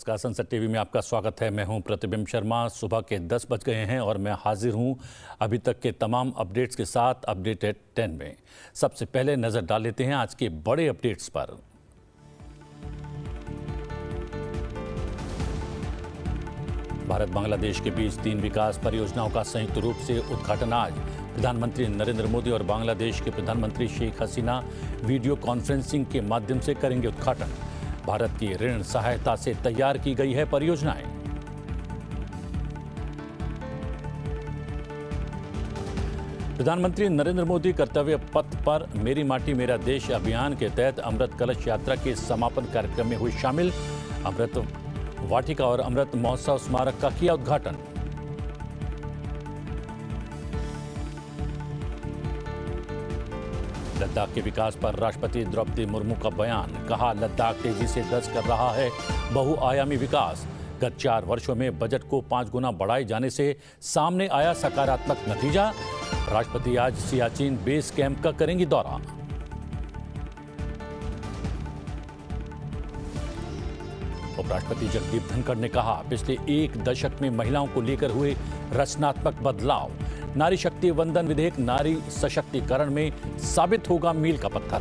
नमस्कार, संसद टीवी में आपका स्वागत है। मैं हूं प्रतिबिंब शर्मा। सुबह के 10 बज गए हैं और मैं हाजिर हूं अभी तक के तमाम अपडेट्स के साथ अपडेट एट 10 में। सबसे पहले नजर डाल लेते हैं आज के बड़े अपडेट्स पर। भारत बांग्लादेश के बीच 3 विकास परियोजनाओं का संयुक्त रूप से उद्घाटन आज। प्रधानमंत्री नरेंद्र मोदी और बांग्लादेश के प्रधानमंत्री शेख हसीना वीडियो कॉन्फ्रेंसिंग के माध्यम से करेंगे उद्घाटन। भारत की ऋण सहायता से तैयार की गई है परियोजनाएं। प्रधानमंत्री नरेंद्र मोदी कर्तव्य पथ पर मेरी माटी मेरा देश अभियान के तहत अमृत कलश यात्रा के समापन कार्यक्रम में हुए शामिल। अमृत वाटिका और अमृत महोत्सव स्मारक का किया उद्घाटन। लद्दाख के विकास पर राष्ट्रपति द्रौपदी मुर्मू का बयान। कहा, लद्दाख तेजी से दस्त कर रहा है बहुआयामी विकास। गत 4 वर्षों में बजट को 5 गुना बढ़ाए जाने से सामने आया सकारात्मक नतीजा। राष्ट्रपति आज सियाचिन बेस कैंप का करेंगी दौरा। उपराष्ट्रपति जगदीप धनखड़ ने कहा, पिछले 1 दशक में महिलाओं को लेकर हुए रचनात्मक बदलाव। नारी शक्ति वंदन विधेयक नारी सशक्तिकरण में साबित होगा मील का पत्थर।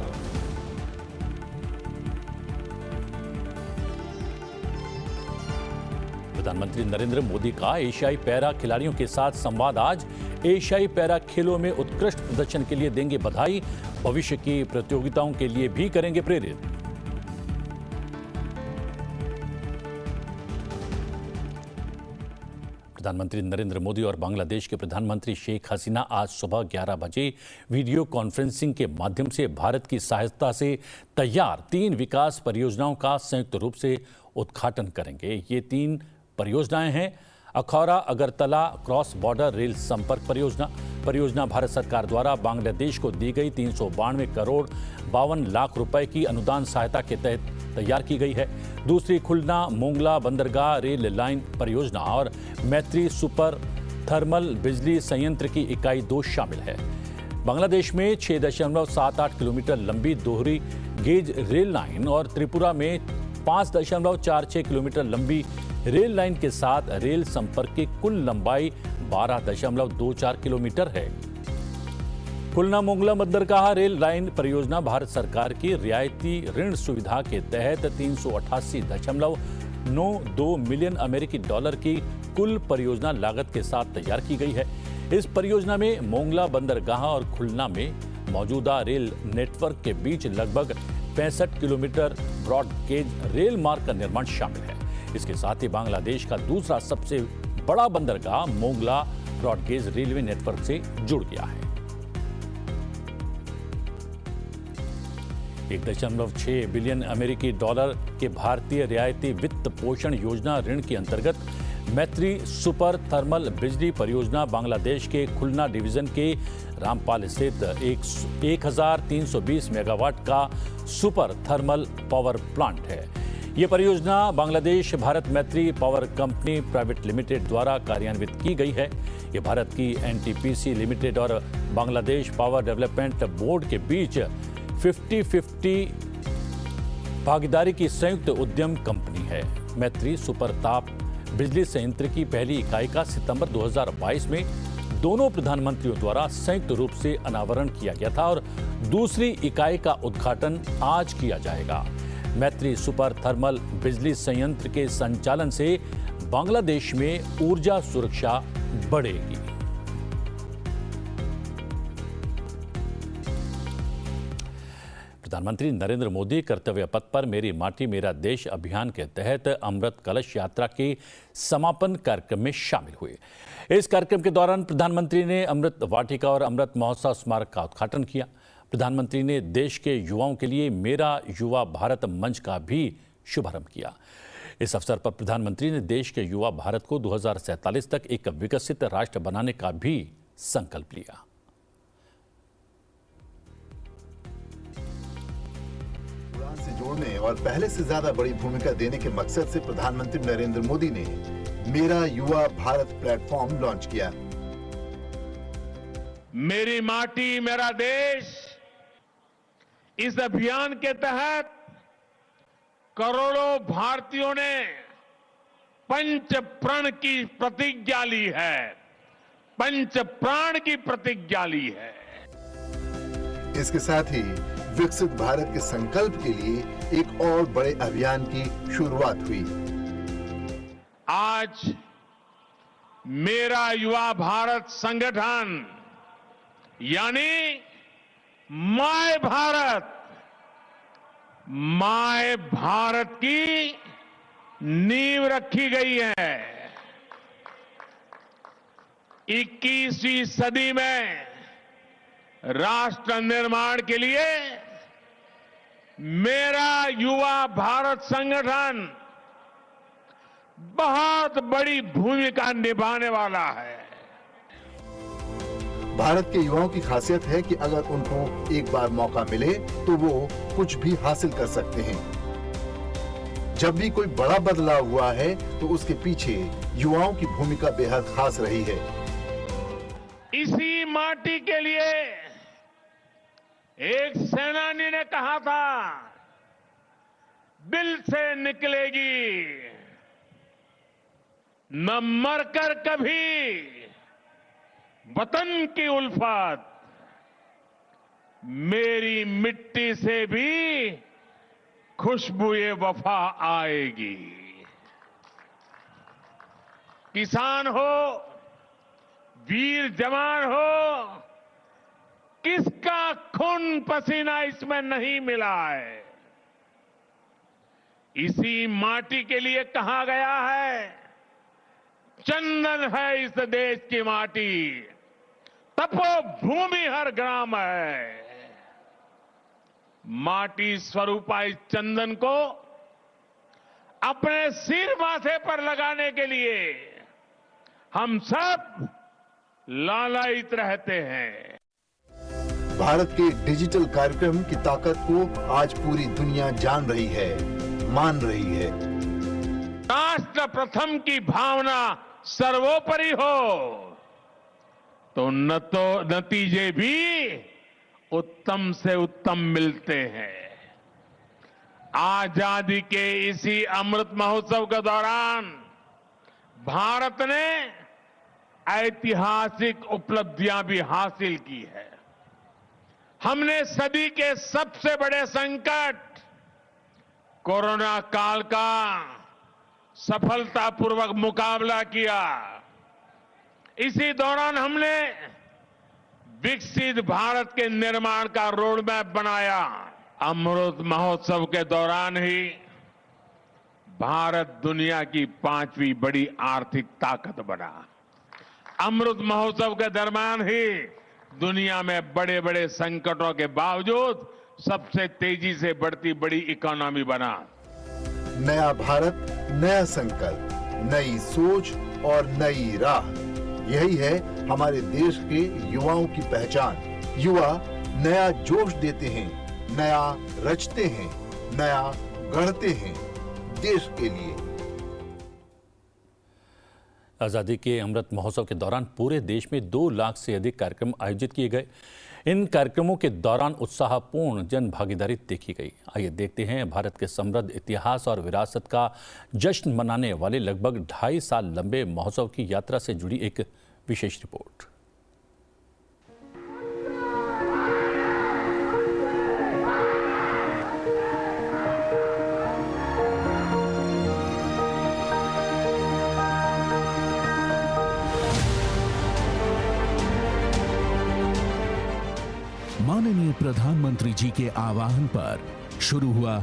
प्रधानमंत्री नरेंद्र मोदी का एशियाई पैरा खिलाड़ियों के साथ संवाद आज। एशियाई पैरा खेलों में उत्कृष्ट प्रदर्शन के लिए देंगे बधाई। भविष्य की प्रतियोगिताओं के लिए भी करेंगे प्रेरित। प्रधानमंत्री नरेंद्र मोदी और बांग्लादेश के प्रधानमंत्री शेख हसीना आज सुबह 11 बजे वीडियो कॉन्फ्रेंसिंग के माध्यम से भारत की सहायता से तैयार 3 विकास परियोजनाओं का संयुक्त रूप से उद्घाटन करेंगे। ये 3 परियोजनाएं हैं। Akhaura Agartala cross border rail संपर्क परियोजना भारत सरकार द्वारा बांग्लादेश को दी गई 392 करोड़ 52 लाख रुपए की अनुदान सहायता के तहत तैयार की गई है। दूसरी खुलना मोंगला बंदरगाह रेल लाइन परियोजना और मैत्री सुपर थर्मल बिजली संयंत्र की इकाई 2 शामिल है। बांग्लादेश में 6.78 किलोमीटर लंबी दोहरी गेज रेल लाइन और त्रिपुरा में 5.46 किलोमीटर लंबी रेल लाइन के साथ रेल संपर्क की कुल लंबाई 12.24 किलोमीटर है। खुलना मोंगला बंदरगाह रेल लाइन परियोजना भारत सरकार की रियायती ऋण सुविधा के तहत 388.92 मिलियन अमेरिकी डॉलर की कुल परियोजना लागत के साथ तैयार की गई है। इस परियोजना में मोंगला बंदरगाह और खुलना में मौजूदा रेल नेटवर्क के बीच लगभग 65 किलोमीटर ब्रॉड गेज रेल मार्ग का निर्माण शामिल है। इसके साथ ही बांग्लादेश का दूसरा सबसे बड़ा बंदरगाह Mongla broad gauge railway network से जुड़ गया है। 1.6 बिलियन अमेरिकी डॉलर के भारतीय रियायती वित्त पोषण योजना ऋण के अंतर्गत मैत्री सुपर थर्मल बिजली परियोजना बांग्लादेश के खुलना डिवीजन के रामपाल स्थित 1320 मेगावाट का सुपर थर्मल पावर प्लांट है। ये परियोजना बांग्लादेश भारत मैत्री पावर कंपनी प्राइवेट लिमिटेड द्वारा कार्यान्वित की गई है। ये भारत की एनटीपीसी लिमिटेड और बांग्लादेश पावर डेवलपमेंट बोर्ड के बीच 50-50 भागीदारी की संयुक्त उद्यम कंपनी है। मैत्री सुपर ताप बिजली संयंत्र की पहली इकाई का सितंबर 2022 में दोनों प्रधानमंत्रियों द्वारा संयुक्त रूप से अनावरण किया गया था और दूसरी इकाई का उद्घाटन आज किया जाएगा। मैत्री सुपर थर्मल बिजली संयंत्र के संचालन से बांग्लादेश में ऊर्जा सुरक्षा बढ़ेगी। प्रधानमंत्री नरेंद्र मोदी कर्तव्य पथ पर मेरी माटी मेरा देश अभियान के तहत अमृत कलश यात्रा के समापन कार्यक्रम में शामिल हुए। इस कार्यक्रम के दौरान प्रधानमंत्री ने अमृत वाटिका और अमृत महोत्सव स्मारक का उद्घाटन किया। प्रधानमंत्री ने देश के युवाओं के लिए मेरा युवा भारत मंच का भी शुभारंभ किया। इस अवसर पर प्रधानमंत्री ने देश के युवा भारत को 2047 तक एक विकसित राष्ट्र बनाने का भी संकल्प लिया। से जोड़ने और पहले से ज्यादा बड़ी भूमिका देने के मकसद से प्रधानमंत्री नरेंद्र मोदी ने मेरा युवा भारत प्लेटफॉर्म लॉन्च किया। मेरी माटी मेरा देश इस अभियान के तहत करोड़ों भारतीयों ने पंच प्रण की प्रतिज्ञा ली है, पंच प्राण की प्रतिज्ञा ली है। इसके साथ ही विकसित भारत के संकल्प के लिए एक और बड़े अभियान की शुरुआत हुई। आज मेरा युवा भारत संगठन यानी माय भारत, माय भारत की नींव रखी गई है। 21वीं सदी में राष्ट्र निर्माण के लिए मेरा युवा भारत संगठन बहुत बड़ी भूमिका निभाने वाला है। भारत के युवाओं की खासियत है कि अगर उनको एक बार मौका मिले तो वो कुछ भी हासिल कर सकते हैं। जब भी कोई बड़ा बदलाव हुआ है तो उसके पीछे युवाओं की भूमिका बेहद खास रही है। इसी माटी के लिए एक सेनानी ने कहा था, दिल से निकलेगी न मरकर कभी वतन की उल्फत, मेरी मिट्टी से भी खुशबुए वफा आएगी। किसान हो, वीर जवान हो, किसका खून पसीना इसमें नहीं मिला है। इसी माटी के लिए कहा गया है, चंदन है इस देश की माटी, तपोभूमि हर ग्राम है। माटी स्वरूपा इस चंदन को अपने सिर माथे पर लगाने के लिए हम सब लालायित रहते हैं। भारत के डिजिटल कार्यक्रम की ताकत को आज पूरी दुनिया जान रही है, मान रही है। राष्ट्र प्रथम की भावना सर्वोपरि हो तो नतीजे भी उत्तम से उत्तम मिलते हैं। आजादी के इसी अमृत महोत्सव के दौरान भारत ने ऐतिहासिक उपलब्धियां भी हासिल की है। हमने सदी के सबसे बड़े संकट कोरोना काल का सफलतापूर्वक मुकाबला किया। इसी दौरान हमने विकसित भारत के निर्माण का रोड मैप बनाया। अमृत महोत्सव के दौरान ही भारत दुनिया की 5वीं बड़ी आर्थिक ताकत बना। अमृत महोत्सव के दरमियान ही दुनिया में बड़े बड़े संकटों के बावजूद सबसे तेजी से बढ़ती बड़ी इकोनॉमी बना। नया भारत, नया संकल्प, नई सोच और नई राह, यही है हमारे देश के युवाओं की पहचान। युवा नया जोश देते हैं, नया रचते हैं, नया गढ़ते हैं देश के लिए। आज़ादी के अमृत महोत्सव के दौरान पूरे देश में 2 लाख से अधिक कार्यक्रम आयोजित किए गए। इन कार्यक्रमों के दौरान उत्साहपूर्ण जन भागीदारी देखी गई। आइए देखते हैं भारत के समृद्ध इतिहास और विरासत का जश्न मनाने वाले लगभग 2.5 साल लंबे महोत्सव की यात्रा से जुड़ी एक विशेष रिपोर्ट। माननीय प्रधानमंत्री जी के आह्वान पर शुरू हुआ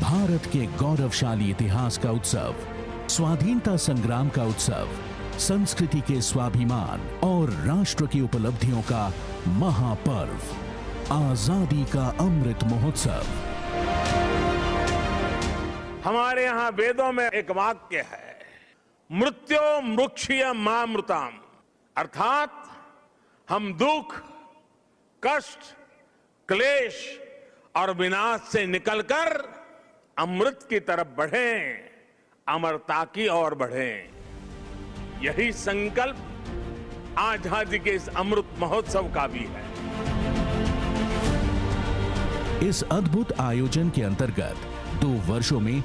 भारत के गौरवशाली इतिहास का उत्सव, स्वाधीनता संग्राम का उत्सव, संस्कृति के स्वाभिमान और राष्ट्र की उपलब्धियों का महापर्व, आजादी का अमृत महोत्सव। हमारे यहां वेदों में एक वाक्य है, मृत्यो मृक्षीय मामृतम, अर्थात हम दुख, कष्ट, क्लेश और विनाश से निकलकर अमृत की तरफ बढ़ें, अमरता की ओर बढ़ें। यही संकल्प आजादी के इस अमृत महोत्सव का भी है। इस अद्भुत आयोजन के अंतर्गत 2 वर्षों में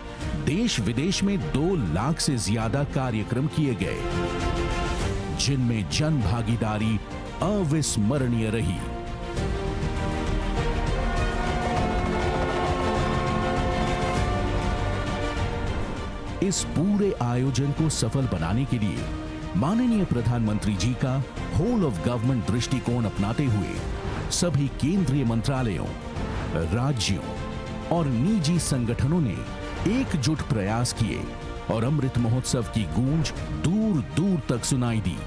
देश विदेश में 2 लाख से ज्यादा कार्यक्रम किए गए, जिनमें जन भागीदारी अविस्मरणीय रही। इस पूरे आयोजन को सफल बनाने के लिए माननीय प्रधानमंत्री जी का होल ऑफ गवर्नमेंट दृष्टिकोण अपनाते हुए सभी केंद्रीय मंत्रालयों, राज्यों और निजी संगठनों ने एकजुट प्रयास किए और अमृत महोत्सव की गूंज दूर दूर तक सुनाई दी।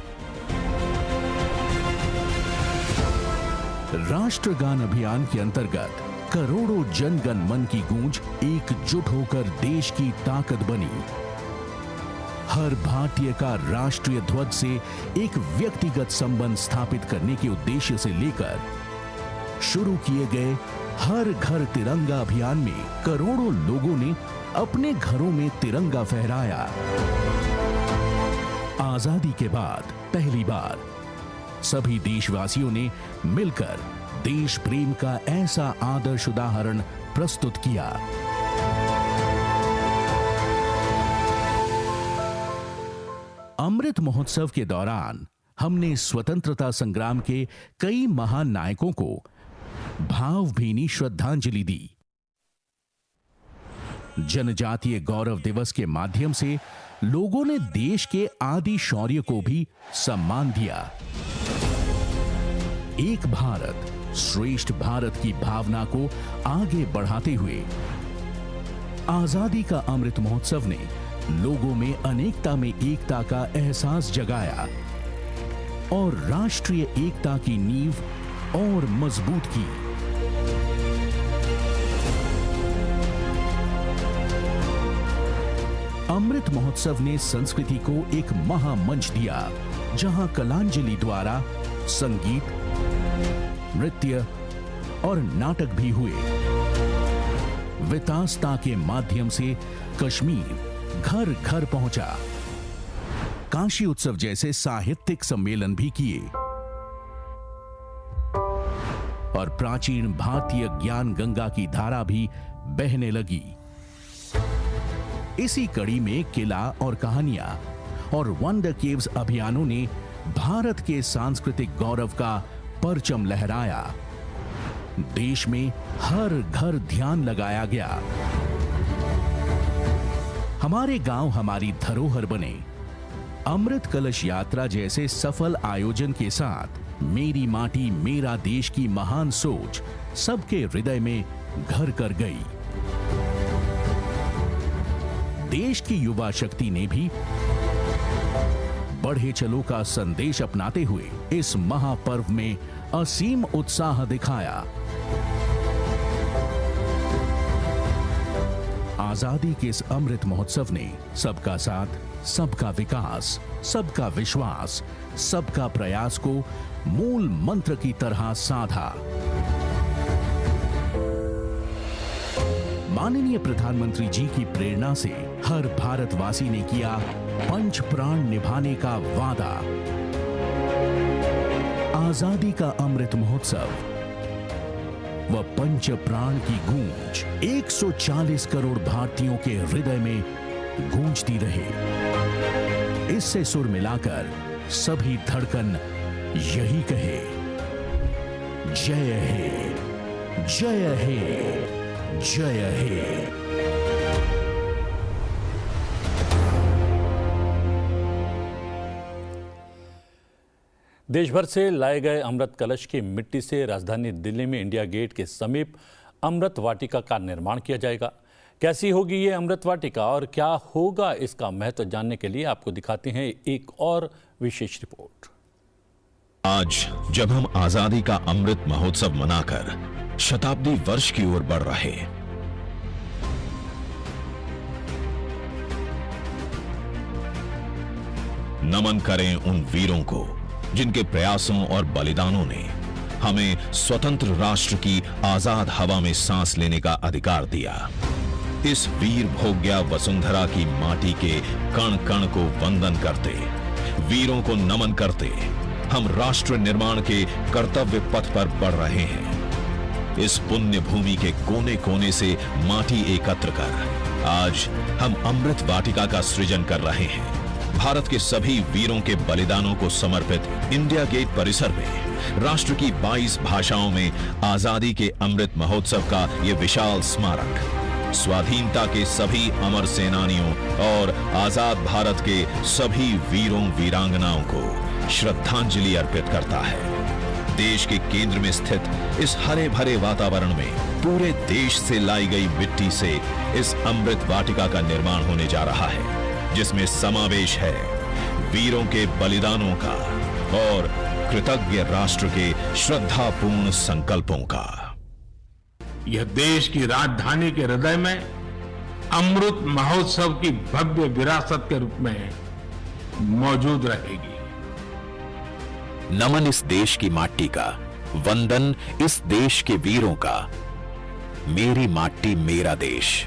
राष्ट्रगान अभियान के अंतर्गत करोड़ों जन गण मन की गूंज एकजुट होकर देश की ताकत बनी। हर भारतीय का राष्ट्रीय ध्वज से एक व्यक्तिगत संबंध स्थापित करने के उद्देश्य से लेकर शुरू किए गए हर घर तिरंगा अभियान में करोड़ों लोगों ने अपने घरों में तिरंगा फहराया। आजादी के बाद पहली बार सभी देशवासियों ने मिलकर देश प्रेम का ऐसा आदर्श उदाहरण प्रस्तुत किया। अमृत महोत्सव के दौरान हमने स्वतंत्रता संग्राम के कई महान नायकों को भावभीनी श्रद्धांजलि दी। जनजातीय गौरव दिवस के माध्यम से लोगों ने देश के आदि शौर्य को भी सम्मान दिया। एक भारत श्रेष्ठ भारत की भावना को आगे बढ़ाते हुए आजादी का अमृत महोत्सव ने लोगों में अनेकता में एकता का एहसास जगाया और राष्ट्रीय एकता की नींव और मजबूत की। अमृत महोत्सव ने संस्कृति को एक महामंच दिया, जहां कलांजलि द्वारा संगीत, नृत्य और नाटक भी हुए। वितास्ता के माध्यम से कश्मीर घर घर पहुंचा। काशी उत्सव जैसे साहित्यिक सम्मेलन भी किए और प्राचीन भारतीय ज्ञान गंगा की धारा भी बहने लगी। इसी कड़ी में किला और कहानियां और वंडर केव्स अभियानों ने भारत के सांस्कृतिक गौरव का परचम लहराया। देश में हर घर ध्यान लगाया गया। हमारे गांव हमारी धरोहर बने। अमृत कलश यात्रा जैसे सफल आयोजन के साथ मेरी माटी मेरा देश की महान सोच सबके हृदय में घर कर गई। देश की युवा शक्ति ने भी बढ़े चलो का संदेश अपनाते हुए इस महापर्व में असीम उत्साह दिखाया। आजादी के इस अमृत महोत्सव ने सबका साथ, सबका विकास, सबका विश्वास, सबका प्रयास को मूल मंत्र की तरह साधा। माननीय प्रधानमंत्री जी की प्रेरणा से हर भारतवासी ने किया पंच प्राण निभाने का वादा। आजादी का अमृत महोत्सव व पंच प्राण की गूंज 140 करोड़ भारतीयों के हृदय में गूंजती रहे। इससे सुर मिलाकर सभी धड़कन यही कहे, जय हे, जय हे, जय हे। देश भर से लाए गए अमृत कलश की मिट्टी से राजधानी दिल्ली में इंडिया गेट के समीप अमृत वाटिका का निर्माण किया जाएगा। कैसी होगी ये अमृत वाटिका और क्या होगा इसका महत्व जानने के लिए आपको दिखाते हैं एक और विशेष रिपोर्ट। आज जब हम आजादी का अमृत महोत्सव मनाकर शताब्दी वर्ष की ओर बढ़ रहे, नमन करें उन वीरों को जिनके प्रयासों और बलिदानों ने हमें स्वतंत्र राष्ट्र की आजाद हवा में सांस लेने का अधिकार दिया। इस वीर भोग्या वसुंधरा की माटी के कण कण को वंदन करते, वीरों को नमन करते हम राष्ट्र निर्माण के कर्तव्य पथ पर बढ़ रहे हैं। इस पुण्य भूमि के कोने कोने से माटी एकत्र कर आज हम अमृत वाटिका का सृजन कर रहे हैं। भारत के सभी वीरों के बलिदानों को समर्पित इंडिया गेट परिसर में राष्ट्र की 22 भाषाओं में आजादी के अमृत महोत्सव का ये विशाल स्मारक स्वाधीनता के सभी अमर सेनानियों और आजाद भारत के सभी वीरों वीरांगनाओं को श्रद्धांजलि अर्पित करता है। देश के केंद्र में स्थित इस हरे भरे वातावरण में पूरे देश से लाई गई मिट्टी से इस अमृत वाटिका का निर्माण होने जा रहा है, जिसमें समावेश है वीरों के बलिदानों का और कृतज्ञ राष्ट्र के श्रद्धापूर्ण संकल्पों का। यह देश की राजधानी के हृदय में अमृत महोत्सव की भव्य विरासत के रूप में मौजूद रहेगी। नमन इस देश की माटी का, वंदन इस देश के वीरों का। मेरी माटी मेरा देश।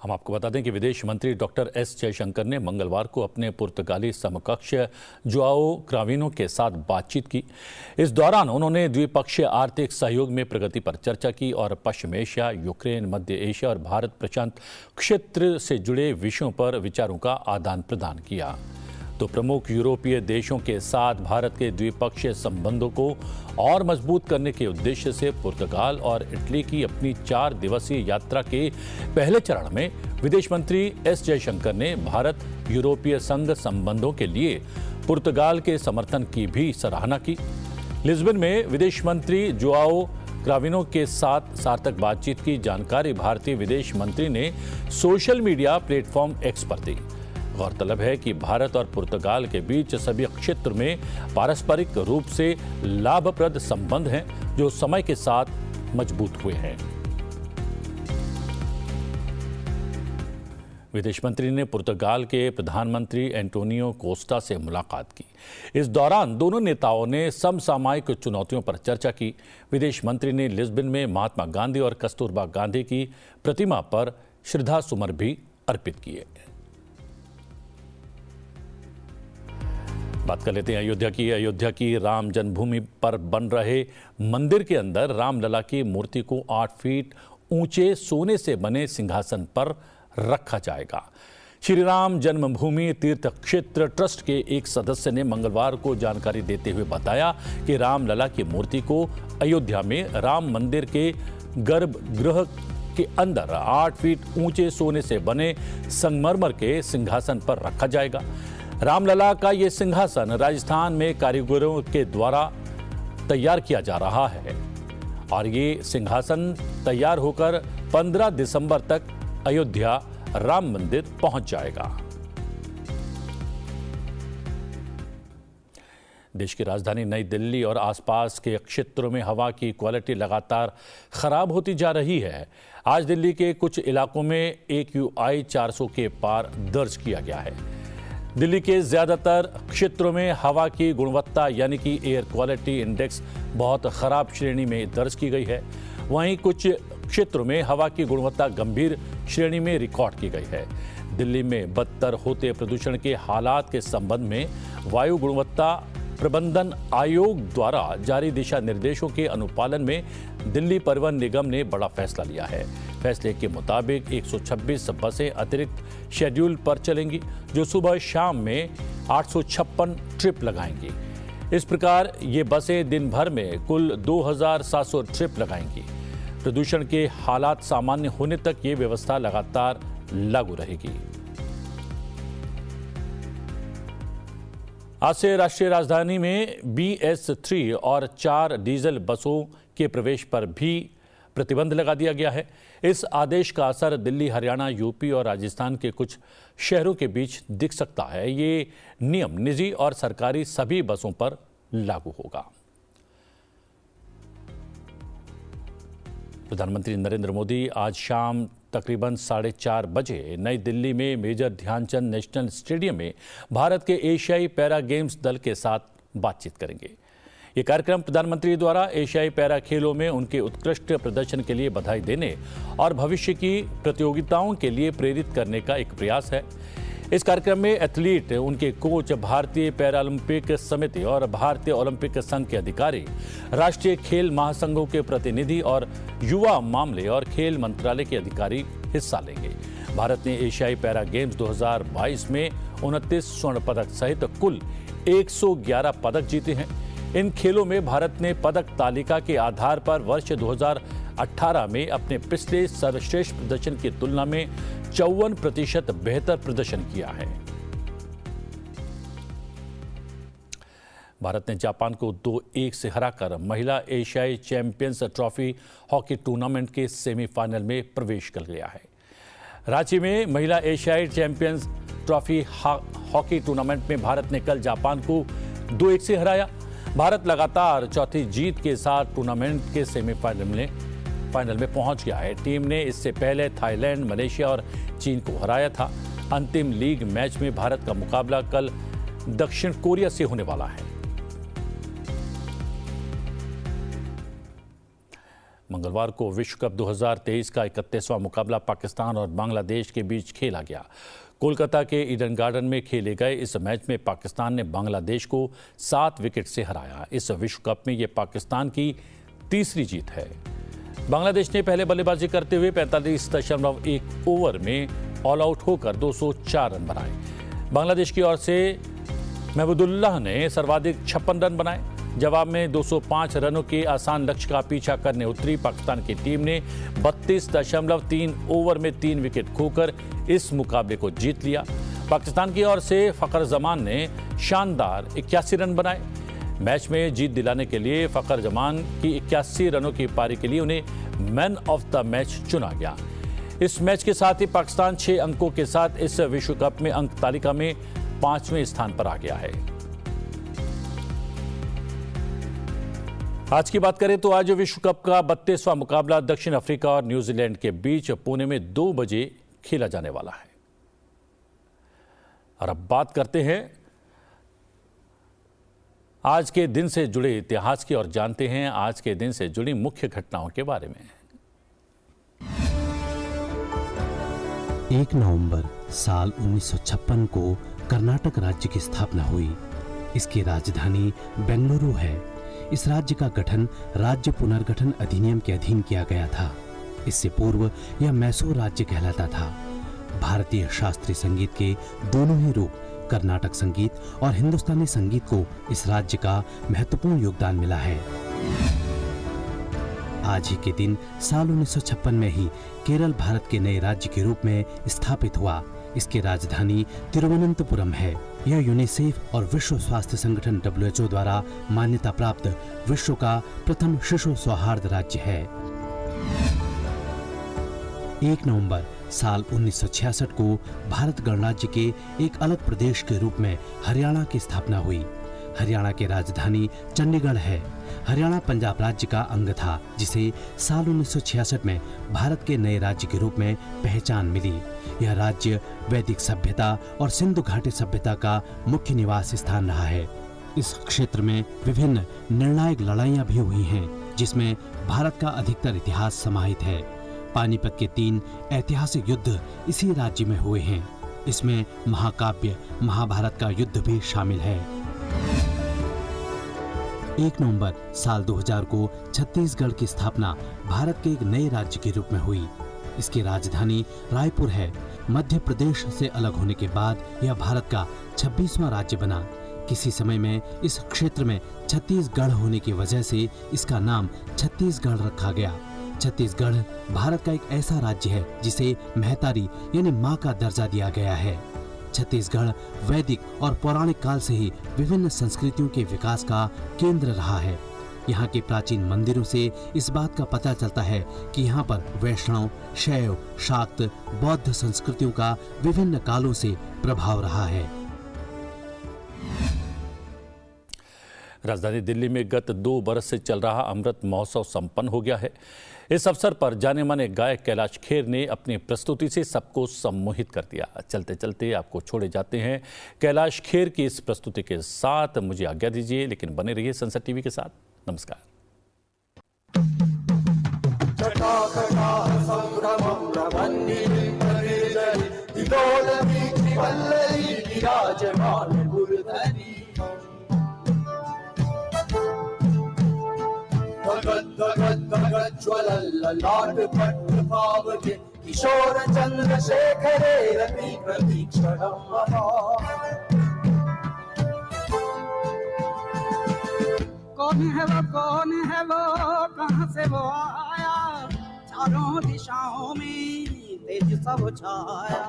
हम आपको बता दें कि विदेश मंत्री डॉक्टर एस जयशंकर ने मंगलवार को अपने पुर्तगाली समकक्ष जोआओ क्राविनो के साथ बातचीत की। इस दौरान उन्होंने द्विपक्षीय आर्थिक सहयोग में प्रगति पर चर्चा की और पश्चिम एशिया, यूक्रेन, मध्य एशिया और भारत प्रशांत क्षेत्र से जुड़े विषयों पर विचारों का आदान प्रदान किया। तो प्रमुख यूरोपीय देशों के साथ भारत के द्विपक्षीय संबंधों को और मजबूत करने के उद्देश्य से पुर्तगाल और इटली की अपनी 4 दिवसीय यात्रा के पहले चरण में विदेश मंत्री एस जयशंकर ने भारत यूरोपीय संघ संबंधों के लिए पुर्तगाल के समर्थन की भी सराहना की। लिस्बन में विदेश मंत्री जोआओ क्राविनो के साथ सार्थक बातचीत की जानकारी भारतीय विदेश मंत्री ने सोशल मीडिया प्लेटफॉर्म एक्स पर दी। गौरतलब है कि भारत और पुर्तगाल के बीच सभी क्षेत्र में पारस्परिक रूप से लाभप्रद संबंध हैं, जो समय के साथ मजबूत हुए हैं। विदेश मंत्री ने पुर्तगाल के प्रधानमंत्री एंटोनियो कोस्टा से मुलाकात की। इस दौरान दोनों नेताओं ने समसामयिक चुनौतियों पर चर्चा की। विदेश मंत्री ने लिस्बन में महात्मा गांधी और कस्तूरबा गांधी की प्रतिमा पर श्रद्धासुमन भी अर्पित किए। बात कर लेते हैं अयोध्या की राम जन्मभूमि पर बन रहे मंदिर के अंदर रामलला की मूर्ति को 8 फीट ऊंचे सोने से बने सिंहासन पर रखा जाएगा। श्री राम जन्मभूमि तीर्थ क्षेत्र ट्रस्ट के एक सदस्य ने मंगलवार को जानकारी देते हुए बताया कि रामलला की मूर्ति को अयोध्या में राम मंदिर के गर्भगृह के अंदर 8 फीट ऊंचे सोने से बने संगमरमर के सिंहासन पर रखा जाएगा। रामलला का ये सिंहासन राजस्थान में कारीगरों के द्वारा तैयार किया जा रहा है और ये सिंहासन तैयार होकर 15 दिसंबर तक अयोध्या राम मंदिर पहुंच जाएगा। देश की राजधानी नई दिल्ली और आसपास के क्षेत्रों में हवा की क्वालिटी लगातार खराब होती जा रही है। आज दिल्ली के कुछ इलाकों में AQI 400 के पार दर्ज किया गया है। दिल्ली के ज्यादातर क्षेत्रों में हवा की गुणवत्ता यानी कि एयर क्वालिटी इंडेक्स बहुत खराब श्रेणी में दर्ज की गई है। वहीं कुछ क्षेत्रों में हवा की गुणवत्ता गंभीर श्रेणी में रिकॉर्ड की गई है। दिल्ली में बदतर होते प्रदूषण के हालात के संबंध में वायु गुणवत्ता प्रबंधन आयोग द्वारा जारी दिशा निर्देशों के अनुपालन में दिल्ली परिवहन निगम ने बड़ा फैसला लिया है। फैसले के मुताबिक 126 बसें अतिरिक्त शेड्यूल पर चलेंगी, जो सुबह शाम में 856 ट्रिप लगाएंगी। इस प्रकार ये बसें दिन भर में कुल 2700 ट्रिप लगाएंगी। प्रदूषण के हालात सामान्य होने तक ये व्यवस्था लगातार लागू रहेगी। आज से राष्ट्रीय राजधानी में BS3 और 4 डीजल बसों के प्रवेश पर भी प्रतिबंध लगा दिया गया है। इस आदेश का असर दिल्ली, हरियाणा, यूपी और राजस्थान के कुछ शहरों के बीच दिख सकता है। ये नियम निजी और सरकारी सभी बसों पर लागू होगा। प्रधानमंत्री नरेंद्र मोदी आज शाम तकरीबन 4:30 बजे नई दिल्ली में मेजर ध्यानचंद नेशनल स्टेडियम में भारत के एशियाई पैरा गेम्स दल के साथ बातचीत करेंगे। ये कार्यक्रम प्रधानमंत्री द्वारा एशियाई पैरा खेलों में उनके उत्कृष्ट प्रदर्शन के लिए बधाई देने और भविष्य की प्रतियोगिताओं के लिए प्रेरित करने का एक प्रयास है। इस कार्यक्रम में एथलीट, उनके कोच, भारतीय पैरालंपिक समिति और भारतीय ओलंपिक संघ के अधिकारी, राष्ट्रीय खेल महासंघों के प्रतिनिधि और युवा मामले और खेल मंत्रालय के अधिकारी हिस्सा लेंगे। भारत ने एशियाई पैरा गेम्स 2022 में 29 स्वर्ण पदक सहित कुल 111 पदक जीते हैं। इन खेलों में भारत ने पदक तालिका के आधार पर वर्ष 2018 में अपने पिछले सर्वश्रेष्ठ प्रदर्शन की तुलना में 54% बेहतर प्रदर्शन किया है। भारत ने जापान को 2-1 से हराकर महिला एशियाई चैंपियंस ट्रॉफी हॉकी टूर्नामेंट के सेमीफाइनल में प्रवेश कर लिया है। रांची में महिला एशियाई चैंपियंस ट्रॉफी हॉकी टूर्नामेंट में भारत ने कल जापान को 2-1 से हराया। भारत लगातार चौथी जीत के साथ टूर्नामेंट के फाइनल में पहुंच गया है। टीम ने इससे पहले थाईलैंड, मलेशिया और चीन को हराया था। अंतिम लीग मैच में भारत का मुकाबला कल दक्षिण कोरिया से होने वाला है। मंगलवार को विश्व कप 2023 का 31वां मुकाबला पाकिस्तान और बांग्लादेश के बीच खेला गया। कोलकाता के ईडन गार्डन में खेले गए इस मैच में पाकिस्तान ने बांग्लादेश को 7 विकेट से हराया। इस विश्व कप में यह पाकिस्तान की तीसरी जीत है। बांग्लादेश ने पहले बल्लेबाजी करते हुए 45.1 ओवर में ऑल आउट होकर 204 रन बनाए। बांग्लादेश की ओर से महमूदुल्लाह ने सर्वाधिक 56 रन बनाए। जवाब में 205 रनों के आसान लक्ष्य का पीछा करने उतरी पाकिस्तान की टीम ने 32.3 ओवर में 3 विकेट खोकर इस मुकाबले को जीत लिया। पाकिस्तान की ओर से फखर जमान ने शानदार 81 रन बनाए। मैच में जीत दिलाने के लिए फखर जमान की 81 रनों की पारी के लिए उन्हें मैन ऑफ द मैच चुना गया। इस मैच के साथ ही पाकिस्तान 6 अंकों के साथ इस विश्व कप में अंक तालिका में 5वें स्थान पर आ गया है। आज की बात करें तो आज विश्व कप का 32वां मुकाबला दक्षिण अफ्रीका और न्यूजीलैंड के बीच पुणे में 2 बजे खेला जाने वाला है। और अब बात करते हैं आज के दिन से जुड़े इतिहास की और जानते हैं आज के दिन से जुड़ी मुख्य घटनाओं के बारे में। 1 नवंबर साल 1956 को कर्नाटक राज्य की स्थापना हुई। इसकी राजधानी बेंगलुरु है। इस राज्य का गठन राज्य पुनर्गठन अधिनियम के अधीन किया गया था। इससे पूर्व यह मैसूर राज्य कहलाता था। भारतीय शास्त्रीय संगीत के दोनों ही रूप कर्नाटक संगीत और हिंदुस्तानी संगीत को इस राज्य का महत्वपूर्ण योगदान मिला है। आज ही के दिन साल 1956 में ही केरल भारत के नए राज्य के रूप में स्थापित हुआ। इसकी राजधानी तिरुवनंतपुरम है। यह यूनिसेफ और विश्व स्वास्थ्य संगठन WHO द्वारा मान्यता प्राप्त विश्व का प्रथम शिशु सौहार्द राज्य है। 1 नवंबर साल 1966 को भारत गणराज्य के एक अलग प्रदेश के रूप में हरियाणा की स्थापना हुई। हरियाणा की राजधानी चंडीगढ़ है। हरियाणा पंजाब राज्य का अंग था, जिसे साल 1966 में भारत के नए राज्य के रूप में पहचान मिली। यह राज्य वैदिक सभ्यता और सिंधु घाटी सभ्यता का मुख्य निवास स्थान रहा है। इस क्षेत्र में विभिन्न निर्णायक लड़ाइयां भी हुई हैं, जिसमें भारत का अधिकतर इतिहास समाहित है। पानीपत के 3 ऐतिहासिक युद्ध इसी राज्य में हुए हैं। इसमें महाकाव्य महाभारत का युद्ध भी शामिल है। 1 नवंबर साल 2000 को छत्तीसगढ़ की स्थापना भारत के एक नए राज्य के रूप में हुई। इसकी राजधानी रायपुर है। मध्य प्रदेश से अलग होने के बाद यह भारत का 26वां राज्य बना। किसी समय में इस क्षेत्र में छत्तीसगढ़ होने की वजह से इसका नाम छत्तीसगढ़ रखा गया। छत्तीसगढ़ भारत का एक ऐसा राज्य है जिसे महतारी यानी माँ का दर्जा दिया गया है। छत्तीसगढ़ वैदिक और पौराणिक काल से ही विभिन्न संस्कृतियों के विकास का केंद्र रहा है। यहाँ के प्राचीन मंदिरों से इस बात का पता चलता है कि यहाँ पर वैष्णव, शैव, शाक्त, बौद्ध संस्कृतियों का विभिन्न कालों से प्रभाव रहा है। राजधानी दिल्ली में गत 2 बरस से चल रहा अमृत महोत्सव संपन्न हो गया है। इस अवसर पर जाने माने गायक कैलाश खेर ने अपनी प्रस्तुति से सबको सम्मोहित कर दिया। चलते चलते आपको छोड़े जाते हैं कैलाश खेर की इस प्रस्तुति के साथ। मुझे आज्ञा दीजिए, लेकिन बने रहिए संसद टीवी के साथ। नमस्कार। जटा पल्लवी विराजमान मूर्धनि धगत धगत धगत ज्वलल्ललाट पट्ट पावके किशोर चंद्रशेखरे रति प्रतीक्षणं मम कौन है वो कहाँ से वो आया चारों दिशाओं में तेज सब छाया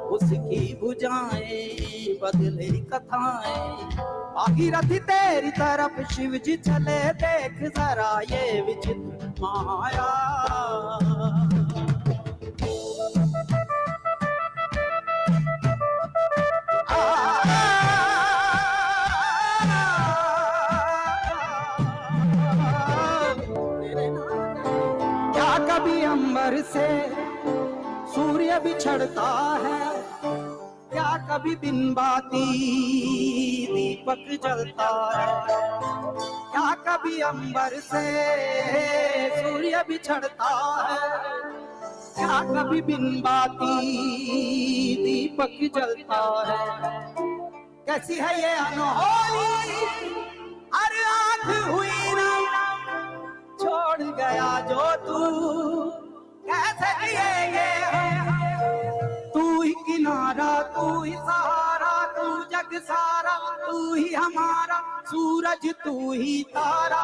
उसकी भुजाएं बदले कथाएं भागीरथी तेरी तरफ शिव जी चले देख जरा ये विचित्र माया कभी अंबर से सूर्य बिछड़ता है क्या कभी बिन बाती दीपक जलता है क्या कभी अंबर से सूर्य बिछड़ता है क्या कभी बिन बाती दीपक जलता है कैसी है ये अनहोनी हर आंख हुई ना छोड़ गया जो तू कैसे जिएंगे तू ही किनारा तू ही सहारा तू जग सारा तू ही हमारा सूरज तू ही तारा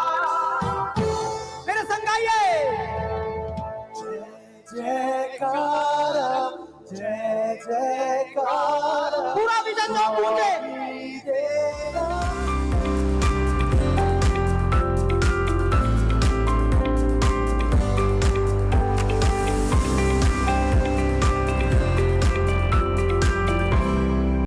मेरे संग आइए जय जयकार जय जयकार पूरा विजन